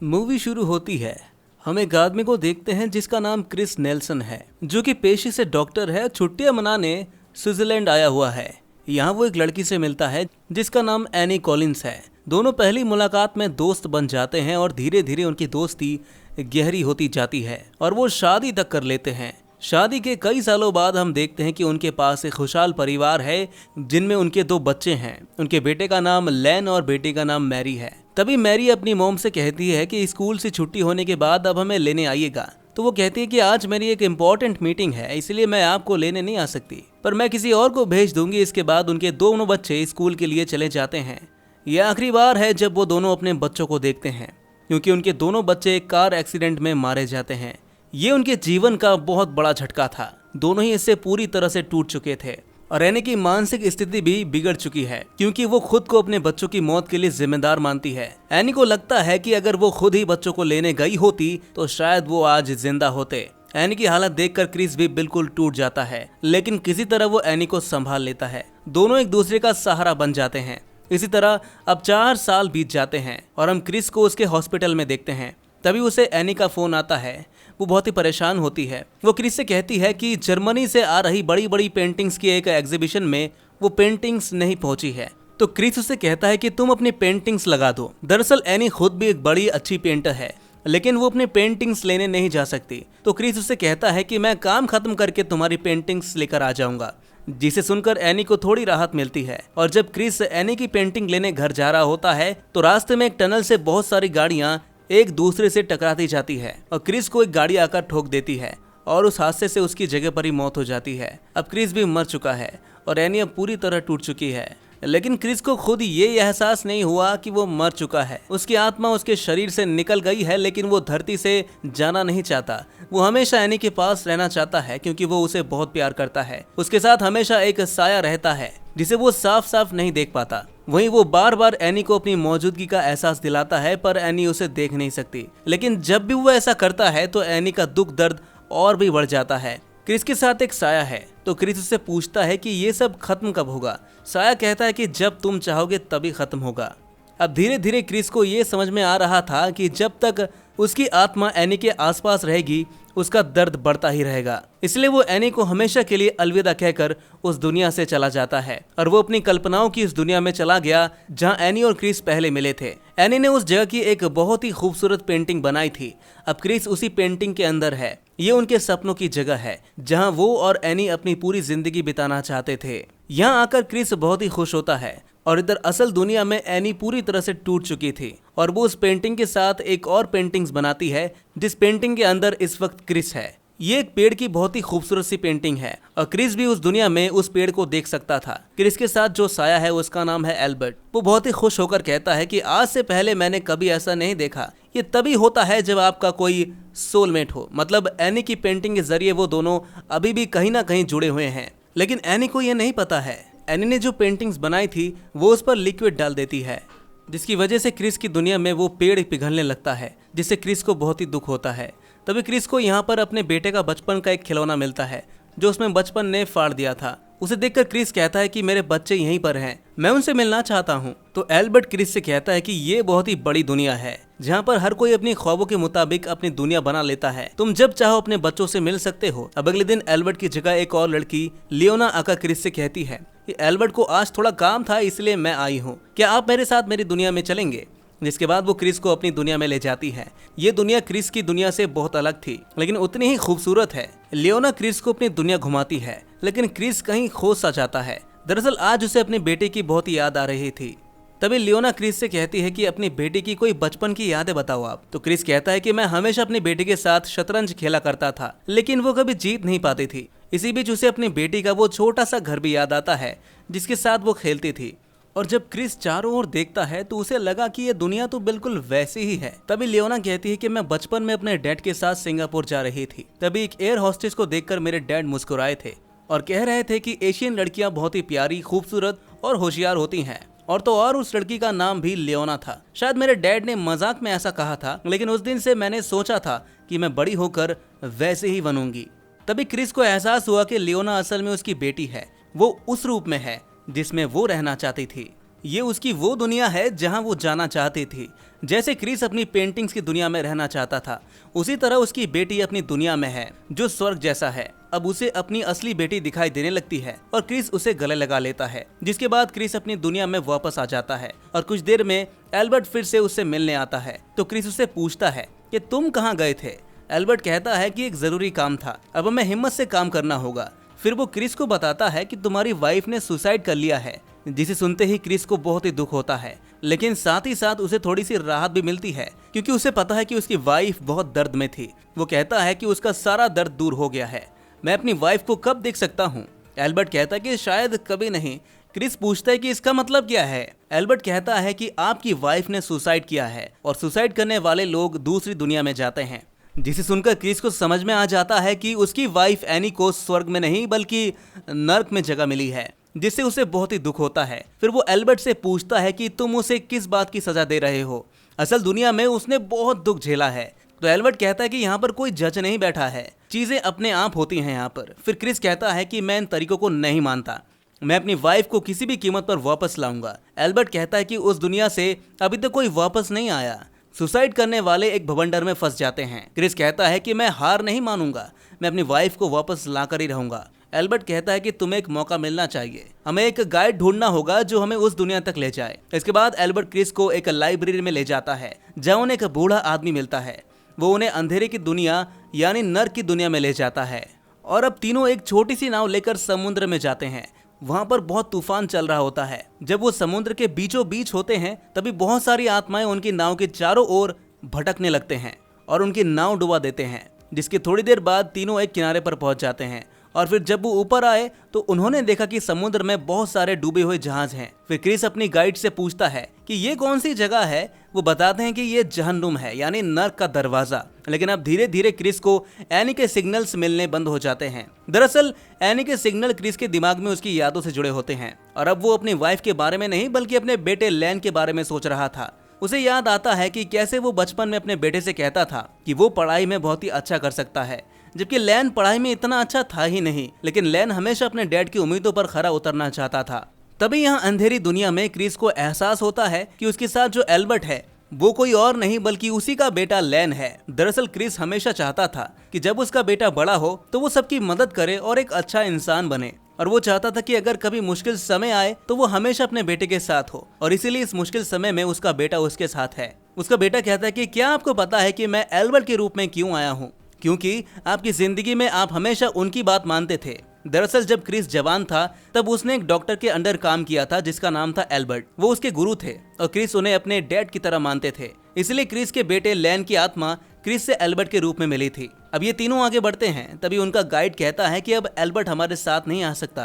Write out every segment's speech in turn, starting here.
Movie शुरू होती है। हम एक आदमी को देखते हैं जिसका नाम क्रिस नेल्सन है, जो कि पेशे से डॉक्टर है। छुट्टियां मनाने स्विट्जरलैंड आया हुआ है। यहाँ वो एक लड़की से मिलता है जिसका नाम एनी कॉलिंस है। दोनों पहली मुलाकात में दोस्त बन जाते हैं और धीरे धीरे उनकी दोस्ती गहरी होती जाती है और वो शादी तक कर लेते हैं। शादी के कई सालों बाद हम देखते हैं कि उनके पास एक खुशहाल परिवार है जिनमें उनके 2 बच्चे हैं। उनके बेटे का नाम लैन और बेटी का नाम मैरी है। तभी मैरी अपनी मॉम से कहती है कि स्कूल से छुट्टी होने के बाद अब हमें लेने आइएगा। तो वो कहती है कि आज मेरी एक इम्पोर्टेंट मीटिंग है, इसलिए मैं आपको लेने नहीं आ सकती, पर मैं किसी और को भेज दूंगी। इसके बाद उनके दोनों बच्चे स्कूल के लिए चले जाते हैं। यह आखिरी बार है जब वो दोनों अपने बच्चों को देखते हैं, क्योंकि उनके दोनों बच्चे एक कार एक्सीडेंट में मारे जाते हैं। ये उनके जीवन का बहुत बड़ा झटका था। दोनों ही इससे पूरी तरह से टूट चुके थे और एनी की मानसिक स्थिति भी बिगड़ चुकी है, क्योंकि वो खुद को अपने बच्चों की मौत के लिए जिम्मेदार मानती है। एनी को लगता है कि अगर वो खुद ही बच्चों को लेने गई होती तो शायद वो आज जिंदा होते। एनी की हालत देखकर क्रिस भी बिल्कुल टूट जाता है, लेकिन किसी तरह वो एनी को संभाल लेता है। दोनों एक दूसरे का सहारा बन जाते हैं। इसी तरह अब 4 साल बीत जाते हैं और हम क्रिस को उसके हॉस्पिटल में देखते हैं। तभी उसे एनी का फोन आता है। वो बहुत ही परेशान होती है। वो क्रिस से कहती है कि जर्मनी से आ रही बड़ी बड़ी पेंटिंग्स की एक एग्जीबिशन में वो पेंटिंग्स नहीं पहुंची है। तो क्रिस उसे कहता है कि तुम अपनी पेंटिंग्स लगा दो। दरअसल एनी खुद भी एक बड़ी अच्छी पेंटर है, लेकिन वो अपने पेंटिंग्स लेने नहीं जा सकती। तो क्रिस उसे कहता है कि मैं काम खत्म करके तुम्हारी पेंटिंग्स लेकर आ जाऊंगा, जिसे सुनकर एनी को थोड़ी राहत मिलती है। और जब क्रिस एनी की पेंटिंग लेने घर जा रहा होता है तो रास्ते में एक टनल से बहुत सारी गाड़ियां एक दूसरे से टकराती जाती है और क्रिस को एक गाड़ी आकर ठोक देती है और उस हादसे से उसकी जगह पर ही मौत हो जाती है। अब क्रिस भी मर चुका है और एनी अब पूरी तरह टूट चुकी है, लेकिन क्रिस को खुद ये एहसास नहीं हुआ कि वो मर चुका है। उसकी आत्मा उसके शरीर से निकल गई है, लेकिन वो धरती से जाना नहीं चाहता। वो हमेशा एनी के पास रहना चाहता है, क्योंकि वो उसे बहुत प्यार करता है। उसके साथ हमेशा एक साया रहता है जिसे वो साफ साफ नहीं देख पाता। वहीं वो बार बार एनी को अपनी मौजूदगी का एहसास दिलाता है, पर एनी उसे देख नहीं सकती। लेकिन जब भी वो ऐसा करता है तो एनी का दुख दर्द और भी बढ़ जाता है। क्रिस के साथ एक साया है, तो क्रिस उससे पूछता है कि ये सब खत्म कब होगा। साया कहता है कि जब तुम चाहोगे तभी खत्म होगा। अब धीरे धीरे क्रिस को ये समझ में आ रहा था कि जब तक उसकी आत्मा एनी के आसपास रहेगी उसका दर्द बढ़ता ही रहेगा। इसलिए वो एनी को हमेशा के लिए अलविदा कहकर उस दुनिया से चला जाता है और वो अपनी कल्पनाओं की उस दुनिया में चला गया जहां एनी और क्रिस पहले मिले थे। एनी ने उस जगह की एक बहुत ही खूबसूरत पेंटिंग बनाई थी। अब क्रिस उसी पेंटिंग के अंदर है। ये उनके सपनों की जगह है जहां वो और एनी अपनी पूरी जिंदगी बिताना चाहते थे। यहाँ आकर क्रिस बहुत ही खुश होता है और इधर असल दुनिया में एनी पूरी तरह से टूट चुकी थी और वो उस पेंटिंग के साथ एक और पेंटिंग्स बनाती है, जिस पेंटिंग के अंदर इस वक्त क्रिस है। ये एक पेड़ की बहुत ही खूबसूरत सी पेंटिंग है और क्रिस भी उस दुनिया में उस पेड़ को देख सकता था। क्रिस के साथ जो साया है उसका नाम है एल्बर्ट। वो बहुत ही खुश होकर कहता है कि आज से पहले मैंने कभी ऐसा नहीं देखा। ये तभी होता है जब आपका कोई सोलमेट हो। मतलब एनी की पेंटिंग के जरिए वो दोनों अभी भी कहीं ना कहीं जुड़े हुए हैं, लेकिन एनी को ये नहीं पता है। एनी ने जो पेंटिंग्स बनाई थी वो उस पर लिक्विड डाल देती है, जिसकी वजह से क्रिस की दुनिया में वो पेड़ पिघलने लगता है, जिससे क्रिस को बहुत ही दुख होता है। तभी क्रिस को यहाँ पर अपने बेटे का बचपन का एक खिलौना मिलता है जो उसमें बचपन ने फाड़ दिया था। उसे देखकर क्रिस कहता है कि मेरे बच्चे यहीं पर हैं, मैं उनसे मिलना चाहता हूँ। तो एल्बर्ट क्रिस से कहता है कि ये बहुत ही बड़ी दुनिया है जहाँ पर हर कोई अपनी ख्वाबों के मुताबिक अपनी दुनिया बना लेता है। तुम जब चाहो अपने बच्चों से मिल सकते हो। अब अगले दिन एल्बर्ट की जगह एक और लड़की लियोना आकर क्रिस से कहती है कि एल्बर्ट को आज थोड़ा काम था, इसलिए मैं आई हूँ, क्या आप मेरे साथ मेरी दुनिया में चलेंगे। जिसके बाद वो क्रिस को अपनी दुनिया में ले जाती है। ये दुनिया क्रिस की दुनिया से बहुत अलग थी, लेकिन उतनी ही खूबसूरत है। लियोना क्रिस को अपनी दुनिया घुमाती है, लेकिन क्रिस कहीं खो सा जाता है। दरअसल आज उसे अपने बेटे की बहुत याद आ रही थी। तभी लियोना क्रिस से कहती है कि अपनी बेटी की कोई बचपन की यादें बताओ आप। तो क्रिस कहता है कि मैं हमेशा अपनी बेटी के साथ शतरंज खेला करता था, लेकिन वो कभी जीत नहीं पाती थी। इसी बीच उसे अपनी बेटी का वो छोटा सा घर भी याद आता है जिसके साथ वो खेलती थी। और जब क्रिस चारों ओर देखता है तो उसे लगा कि ये दुनिया तो बिल्कुल वैसी ही है। तभी लियोना कहती है कि मैं बचपन में अपने डैड के साथ सिंगापुर जा रही थी। तभी एक एयर होस्टेस को देखकर मेरे डैड मुस्कुराए थे और कह रहे थे कि एशियन लड़कियां बहुत ही प्यारी, खूबसूरत और होशियार होती हैं। और तो और उस लड़की का नाम भी लियोना था। शायद मेरे डैड ने मजाक में ऐसा कहा था, लेकिन उस दिन से मैंने सोचा था कि मैं बड़ी होकर वैसे ही बनूंगी। तभी क्रिस को एहसास हुआ कि लियोना असल में उसकी बेटी है। वो उस रूप में है जिसमें वो रहना चाहती थी। ये उसकी वो दुनिया है जहां वो जाना चाहती थी। जैसे क्रिस अपनी पेंटिंग्स की दुनिया में रहना चाहता था, उसी तरह उसकी बेटी अपनी दुनिया में है जो स्वर्ग जैसा है। अब उसे अपनी असली बेटी दिखाई देने लगती है और क्रिस उसे गले लगा लेता है, जिसके बाद क्रिस अपनी दुनिया में वापस आ जाता है और कुछ देर में एल्बर्ट फिर से उससे मिलने आता है। तो क्रिस उससे पूछता है कि तुम कहाँ गए थे। एल्बर्ट कहता है कि एक जरूरी काम था, अब हमें हिम्मत से काम करना होगा। फिर वो क्रिस को बताता है कि तुम्हारी वाइफ ने सुसाइड कर लिया है, जिसे सुनते ही क्रिस को बहुत ही दुख होता है, लेकिन साथ ही साथ उसे थोड़ी सी राहत भी मिलती है क्योंकि उसे पता है कि उसकी वाइफ बहुत दर्द में थी। वो कहता है कि उसका सारा दर्द दूर हो गया है। मैं अपनी वाइफ को कब देख सकता हूँ? एल्बर्ट कहता है कि शायद कभी नहीं। क्रिस पूछता है कि इसका मतलब क्या है? एल्बर्ट कहता है कि आपकी वाइफ ने सुसाइड किया है और सुसाइड करने वाले लोग दूसरी दुनिया में जाते हैं। जिसे सुनकर क्रिस को समझ में आ जाता है कि उसकी वाइफ एनी को स्वर्ग में नहीं बल्कि नर्क में जगह मिली है, जिससे उसे बहुत ही दुख होता है। फिर वो एल्बर्ट से पूछता है कि तुम उसे किस बात की सजा दे रहे हो? असल दुनिया में उसने बहुत दुख झेला है। तो एल्बर्ट कहता है कि यहाँ पर कोई जज नहीं बैठा है, चीजें अपने आप होती हैं यहाँ पर। फिर क्रिस कहता है कि मैं इन तरीकों को नहीं मानता, मैं अपनी वाइफ को किसी भी कीमत पर वापस लाऊंगा। एल्बर्ट कहता है कि उस दुनिया से अभी तक कोई वापस नहीं आया, सुसाइड करने वाले एक भवंडर में फंस जाते हैं। क्रिस कहता है कि मैं हार नहीं मानूंगा, मैं अपनी वाइफ को वापस लाकर ही रहूंगा। एल्बर्ट कहता है कि तुम्हें एक मौका मिलना चाहिए, हमें एक गाइड ढूंढना होगा जो हमें उस दुनिया तक ले जाए। इसके बाद एल्बर्ट क्रिस को एक लाइब्रेरी में ले जाता है जहाँ उन्हें एक बूढ़ा आदमी मिलता है। वो उन्हें अंधेरे की दुनिया यानी नर्क की दुनिया में ले जाता है और अब तीनों एक छोटी सी नाव लेकर समुद्र में जाते हैं। वहाँ पर बहुत तूफान चल रहा होता है। जब वो समुद्र के बीचों बीच होते हैं तभी बहुत सारी आत्माएं उनकी नाव के चारों ओर भटकने लगते हैं और उनकी नाव डुबा देते हैं, जिसके थोड़ी देर बाद तीनों एक किनारे पर पहुंच जाते हैं। और फिर जब वो ऊपर आए तो उन्होंने देखा कि समुद्र में बहुत सारे डूबे हुए जहाज हैं। फिर क्रिस अपनी गाइड से पूछता है कि ये कौन सी जगह है। वो बताते हैं कि ये जहन्नुम है यानी नर्क का दरवाजा। लेकिन अब धीरे धीरे क्रिस को एनी के सिग्नल्स मिलने बंद हो जाते हैं। दरअसल एनी के सिग्नल क्रिस के दिमाग में उसकी यादों से जुड़े होते हैं और अब वो अपनी वाइफ के बारे में नहीं बल्कि अपने बेटे लैन के बारे में सोच रहा था। उसे याद आता है कि कैसे वो बचपन में अपने बेटे से कहता था कि वो पढ़ाई में बहुत ही अच्छा कर सकता है, जबकि लैन पढ़ाई में इतना अच्छा था ही नहीं। लेकिन लैन हमेशा अपने डैड की उम्मीदों पर खरा उतरना चाहता था। तभी यहाँ अंधेरी दुनिया में क्रिस को एहसास होता है कि उसके साथ जो एल्बर्ट है वो कोई और नहीं बल्कि उसी का बेटा लैन है। दरअसल क्रिस हमेशा चाहता था कि जब उसका बेटा बड़ा हो तो वो सबकी मदद करे और एक अच्छा इंसान बने, और वो चाहता था कि अगर कभी मुश्किल समय आए तो वो हमेशा अपने बेटे के साथ हो, और इसीलिए इस मुश्किल समय में उसका बेटा उसके साथ है। उसका बेटा कहता है कि क्या आपको पता है कि मैं एल्बर्ट के रूप में क्यों आया हूँ? क्योंकि आपकी जिंदगी में आप हमेशा उनकी बात मानते थे। दरअसल जब क्रिस जवान था तब उसने एक डॉक्टर के अंडर काम किया था जिसका नाम था एल्बर्ट। वो उसके गुरु थे और क्रिस उन्हें अपने डैड की तरह मानते थे। इसलिए क्रिस के बेटे लैन की आत्मा क्रिस से एल्बर्ट के रूप में मिली थी। अब ये तीनों आगे बढ़ते हैं, तभी उनका गाइड कहता है कि अब एल्बर्ट हमारे साथ नहीं आ सकता।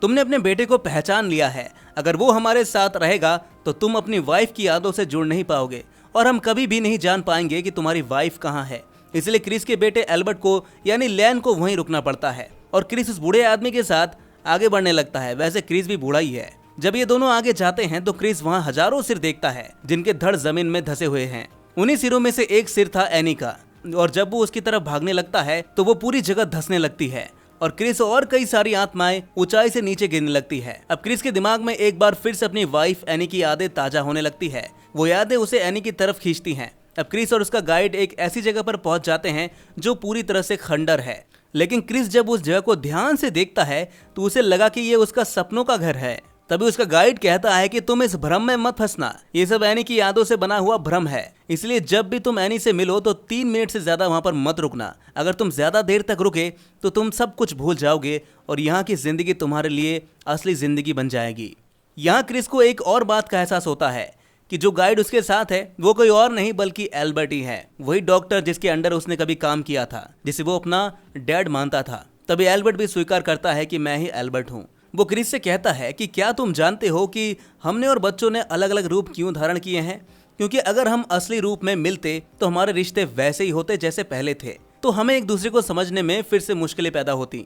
तुमने अपने बेटे को पहचान लिया है, अगर वो हमारे साथ रहेगा तो तुम अपनी वाइफ की यादों से जुड़ नहीं पाओगे और हम कभी भी नहीं जान पाएंगे कि तुम्हारी वाइफ कहाँ है। इसलिए क्रिस के बेटे एल्बर्ट को यानी लैन को वहीं रुकना पड़ता है और क्रिस उस बूढ़े आदमी के साथ आगे बढ़ने लगता है। वैसे क्रिस भी बूढ़ा ही है। जब ये दोनों आगे जाते हैं तो क्रिस वहाँ हजारों सिर देखता है जिनके धड़ जमीन में धंसे हुए हैं। उन्हीं सिरों में से एक सिर था एनी का, और जब वो उसकी तरफ भागने लगता है तो वो पूरी जगह धंसने लगती है और क्रिस और कई सारी आत्माएं ऊंचाई से नीचे गिरने लगती है। अब क्रिस के दिमाग में एक बार फिर से अपनी वाइफ एनी की यादें ताजा होने लगती है। वो यादें उसे एनी की तरफ खींचती हैं। अब क्रिस और उसका गाइड एक ऐसी जगह पर पहुंच जाते हैं जो पूरी तरह से खंडर है। लेकिन क्रिस जब उस जगह को ध्यान से देखता है तो उसे लगा कि ये उसका सपनों का घर है। तभी उसका गाइड कहता है कि तुम इस भ्रम में मत फंसना, ये सब एनी की यादों से बना हुआ भ्रम है। इसलिए जब भी तुम एनी से मिलो तो 3 मिनट से ज्यादा वहां पर मत रुकना। अगर तुम ज्यादा देर तक रुके तो तुम सब कुछ भूल जाओगे और यहाँ की जिंदगी तुम्हारे लिए असली जिंदगी बन जाएगी। यहाँ क्रिस को एक और बात का एहसास होता है कि जो गाइड उसके साथ है वो कोई और नहीं बल्कि एल्बर्ट ही है, वही डॉक्टर जिसके अंडर उसने कभी काम किया था, जिसे वो अपना डैड मानता था। तभी एल्बर्ट भी स्वीकार करता है कि मैं ही एल्बर्ट हूँ। वो क्रिस से कहता है कि क्या तुम जानते हो कि हमने और बच्चों ने अलग अलग रूप क्यों धारण किए हैं? क्योंकि अगर हम असली रूप में मिलते तो हमारे रिश्ते वैसे ही होते जैसे पहले थे, तो हमें एक दूसरे को समझने में फिर से मुश्किलें पैदा होती।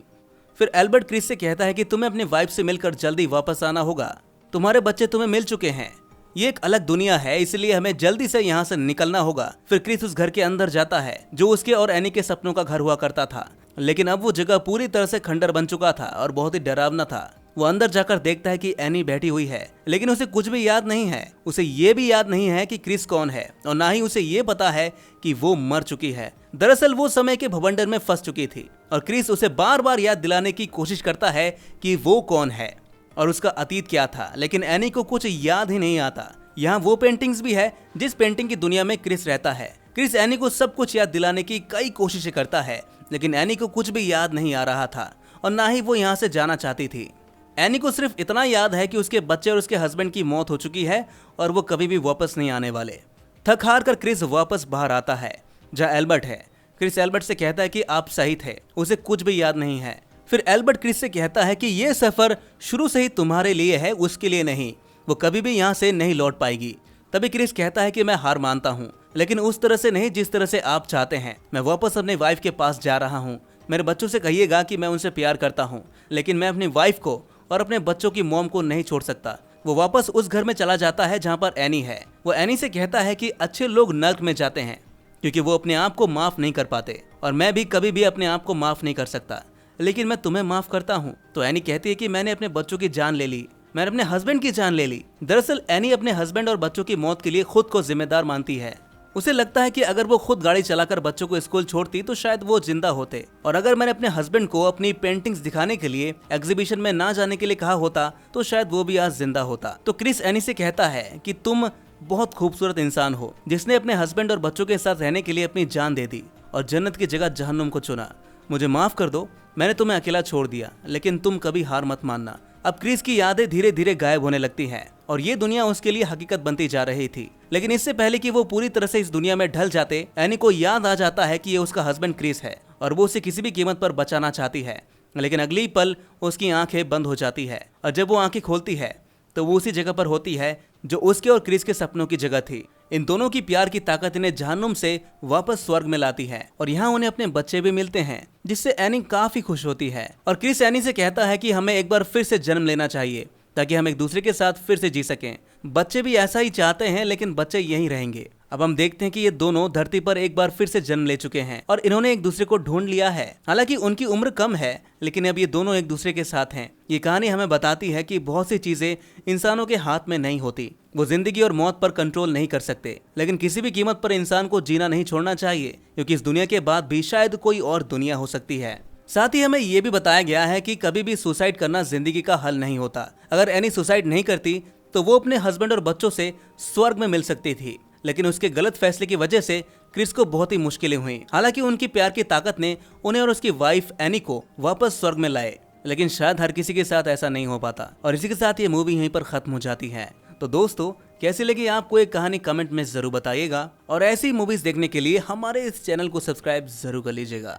फिर एल्बर्ट क्रिस से कहता है कि तुम्हें अपनी वाइफ से मिलकर जल्दी वापस आना होगा, तुम्हारे बच्चे तुम्हें मिल चुके हैं, ये एक अलग दुनिया है, इसलिए हमें जल्दी से यहाँ से निकलना होगा। फिर क्रिस उस घर के अंदर जाता है जो उसके और एनी के सपनों का घर हुआ करता था, लेकिन अब वो जगह पूरी तरह से खंडर बन चुका था और बहुत ही डरावना था। वो अंदर जाकर देखता है कि एनी बैठी हुई है, लेकिन उसे कुछ भी याद नहीं है। उसे ये भी याद नहीं है कि क्रिस कौन है और ना ही उसे ये पता है कि वो मर चुकी है। दरअसल वो समय के भवंडर में फंस चुकी थी और क्रिस उसे बार बार याद दिलाने की कोशिश करता है कि वो कौन है और उसका अतीत क्या था, लेकिन एनी को कुछ याद ही नहीं आता। यहाँ वो पेंटिंग्स भी है जिस पेंटिंग की दुनिया में क्रिस रहता है। क्रिस एनी को सब कुछ याद दिलाने की कई कोशिशें करता है, लेकिन एनी को कुछ भी याद नहीं आ रहा था और ना ही वो यहाँ से जाना चाहती थी। एनी को सिर्फ इतना याद है कि उसके बच्चे और उसके हस्बैंड की मौत हो चुकी है और वो कभी भी वापस नहीं आने वाले। थक हार कर क्रिस वापस बाहर आता है जहाँ एल्बर्ट है। क्रिस एल्बर्ट से कहता है कि आप सही थे, उसे कुछ भी याद नहीं है। फिर एल्बर्ट क्रिस से कहता है कि ये सफर शुरू से ही तुम्हारे लिए है, उसके लिए नहीं। वो कभी भी यहाँ से नहीं लौट पाएगी। तभी क्रिस कहता है कि मैं हार मानता हूँ, लेकिन उस तरह से नहीं जिस तरह से आप चाहते हैं। मैं वापस अपने वाइफ के पास जा रहा हूँ। मेरे बच्चों से कहिएगा कि मैं उनसे प्यार करता हूँ, लेकिन मैं अपनी वाइफ को और अपने बच्चों की मॉम को नहीं छोड़ सकता। वो वापस उस घर में चला जाता है जहाँ पर एनी है। वो एनी से कहता है कि अच्छे लोग नर्क में जाते हैं क्योंकि वो अपने आप को माफ नहीं कर पाते और मैं भी कभी भी अपने आप को माफ नहीं कर सकता, लेकिन मैं तुम्हें माफ करता हूँ। तो एनी कहती है कि मैंने अपने बच्चों की जान ले ली, मैंने अपने हस्बैंड की जान ले ली। दरअसल एनी अपने हस्बैंड और बच्चों की मौत के लिए खुद को जिम्मेदार मानती है। उसे लगता है कि अगर वो खुद गाड़ी चलाकर बच्चों को स्कूल छोड़ती तो शायद वो जिंदा होते, और अगर मैंने अपने हस्बैंड को अपनी पेंटिंग्स दिखाने के लिए एग्जीबिशन में ना जाने के लिए कहा होता तो शायद वो भी आज जिंदा होता। तो क्रिस एनी से कहता है कि तुम बहुत खूबसूरत इंसान हो जिसने अपने हस्बैंड और बच्चों के साथ रहने के लिए अपनी जान दे दी और जन्नत की जगह जहन्नुम को चुना। मुझे माफ कर दो, मैंने तुम्हें अकेला छोड़ दिया, लेकिन तुम कभी हार मत मानना। अब क्रिस की यादें धीरे धीरे गायब होने लगती हैं और ये दुनिया उसके लिए हकीकत बनती जा रही थी। लेकिन इससे पहले कि वो पूरी तरह से इस दुनिया में ढल जाते, एनी को याद आ जाता है कि ये उसका हस्बैंड क्रिस है और वो उसे किसी भी कीमत पर बचाना चाहती है। लेकिन अगली पल उसकी आंखें बंद हो जाती है और जब वो आंखें खोलती है तो वो उसी जगह पर होती है जो उसके और क्रिस के सपनों की जगह थी। इन दोनों की प्यार की ताकत इन्हें जहन्नुम से वापस स्वर्ग में लाती है और यहाँ उन्हें अपने बच्चे भी मिलते हैं, जिससे एनी काफी खुश होती है। और क्रिस एनी से कहता है कि हमें एक बार फिर से जन्म लेना चाहिए ताकि हम एक दूसरे के साथ फिर से जी सकें। बच्चे भी ऐसा ही चाहते हैं, लेकिन बच्चे यहीं रहेंगे। अब हम देखते हैं कि ये दोनों धरती पर एक बार फिर से जन्म ले चुके हैं और इन्होंने एक दूसरे को ढूंढ लिया है। हालांकि उनकी उम्र कम है, लेकिन अब ये दोनों एक दूसरे के साथ हैं। ये कहानी हमें बताती है कि बहुत सी चीजें इंसानों के हाथ में नहीं होती। वो जिंदगी और मौत पर कंट्रोल नहीं कर सकते, लेकिन किसी भी कीमत पर इंसान को जीना नहीं छोड़ना चाहिए, क्योंकि इस दुनिया के बाद भी शायद कोई और दुनिया हो सकती है। साथ ही हमें ये भी बताया गया है कि कभी भी सुसाइड करना जिंदगी का हल नहीं होता। अगर एनी सुसाइड नहीं करती तो वो अपने हस्बैंड और बच्चों से स्वर्ग में मिल सकती थी, लेकिन उसके गलत फैसले की वजह से क्रिस को बहुत ही मुश्किलें हुई। हालांकि उनकी प्यार की ताकत ने उन्हें और उसकी वाइफ एनी को वापस स्वर्ग में लाए, लेकिन शायद हर किसी के साथ ऐसा नहीं हो पाता। और इसी के साथ ये मूवी यहीं पर खत्म हो जाती है। तो दोस्तों, कैसी लगी आपको एक कहानी कमेंट में जरूर बताइएगा और ऐसी मूवीज देखने के लिए हमारे इस चैनल को सब्सक्राइब जरूर कर लीजिएगा।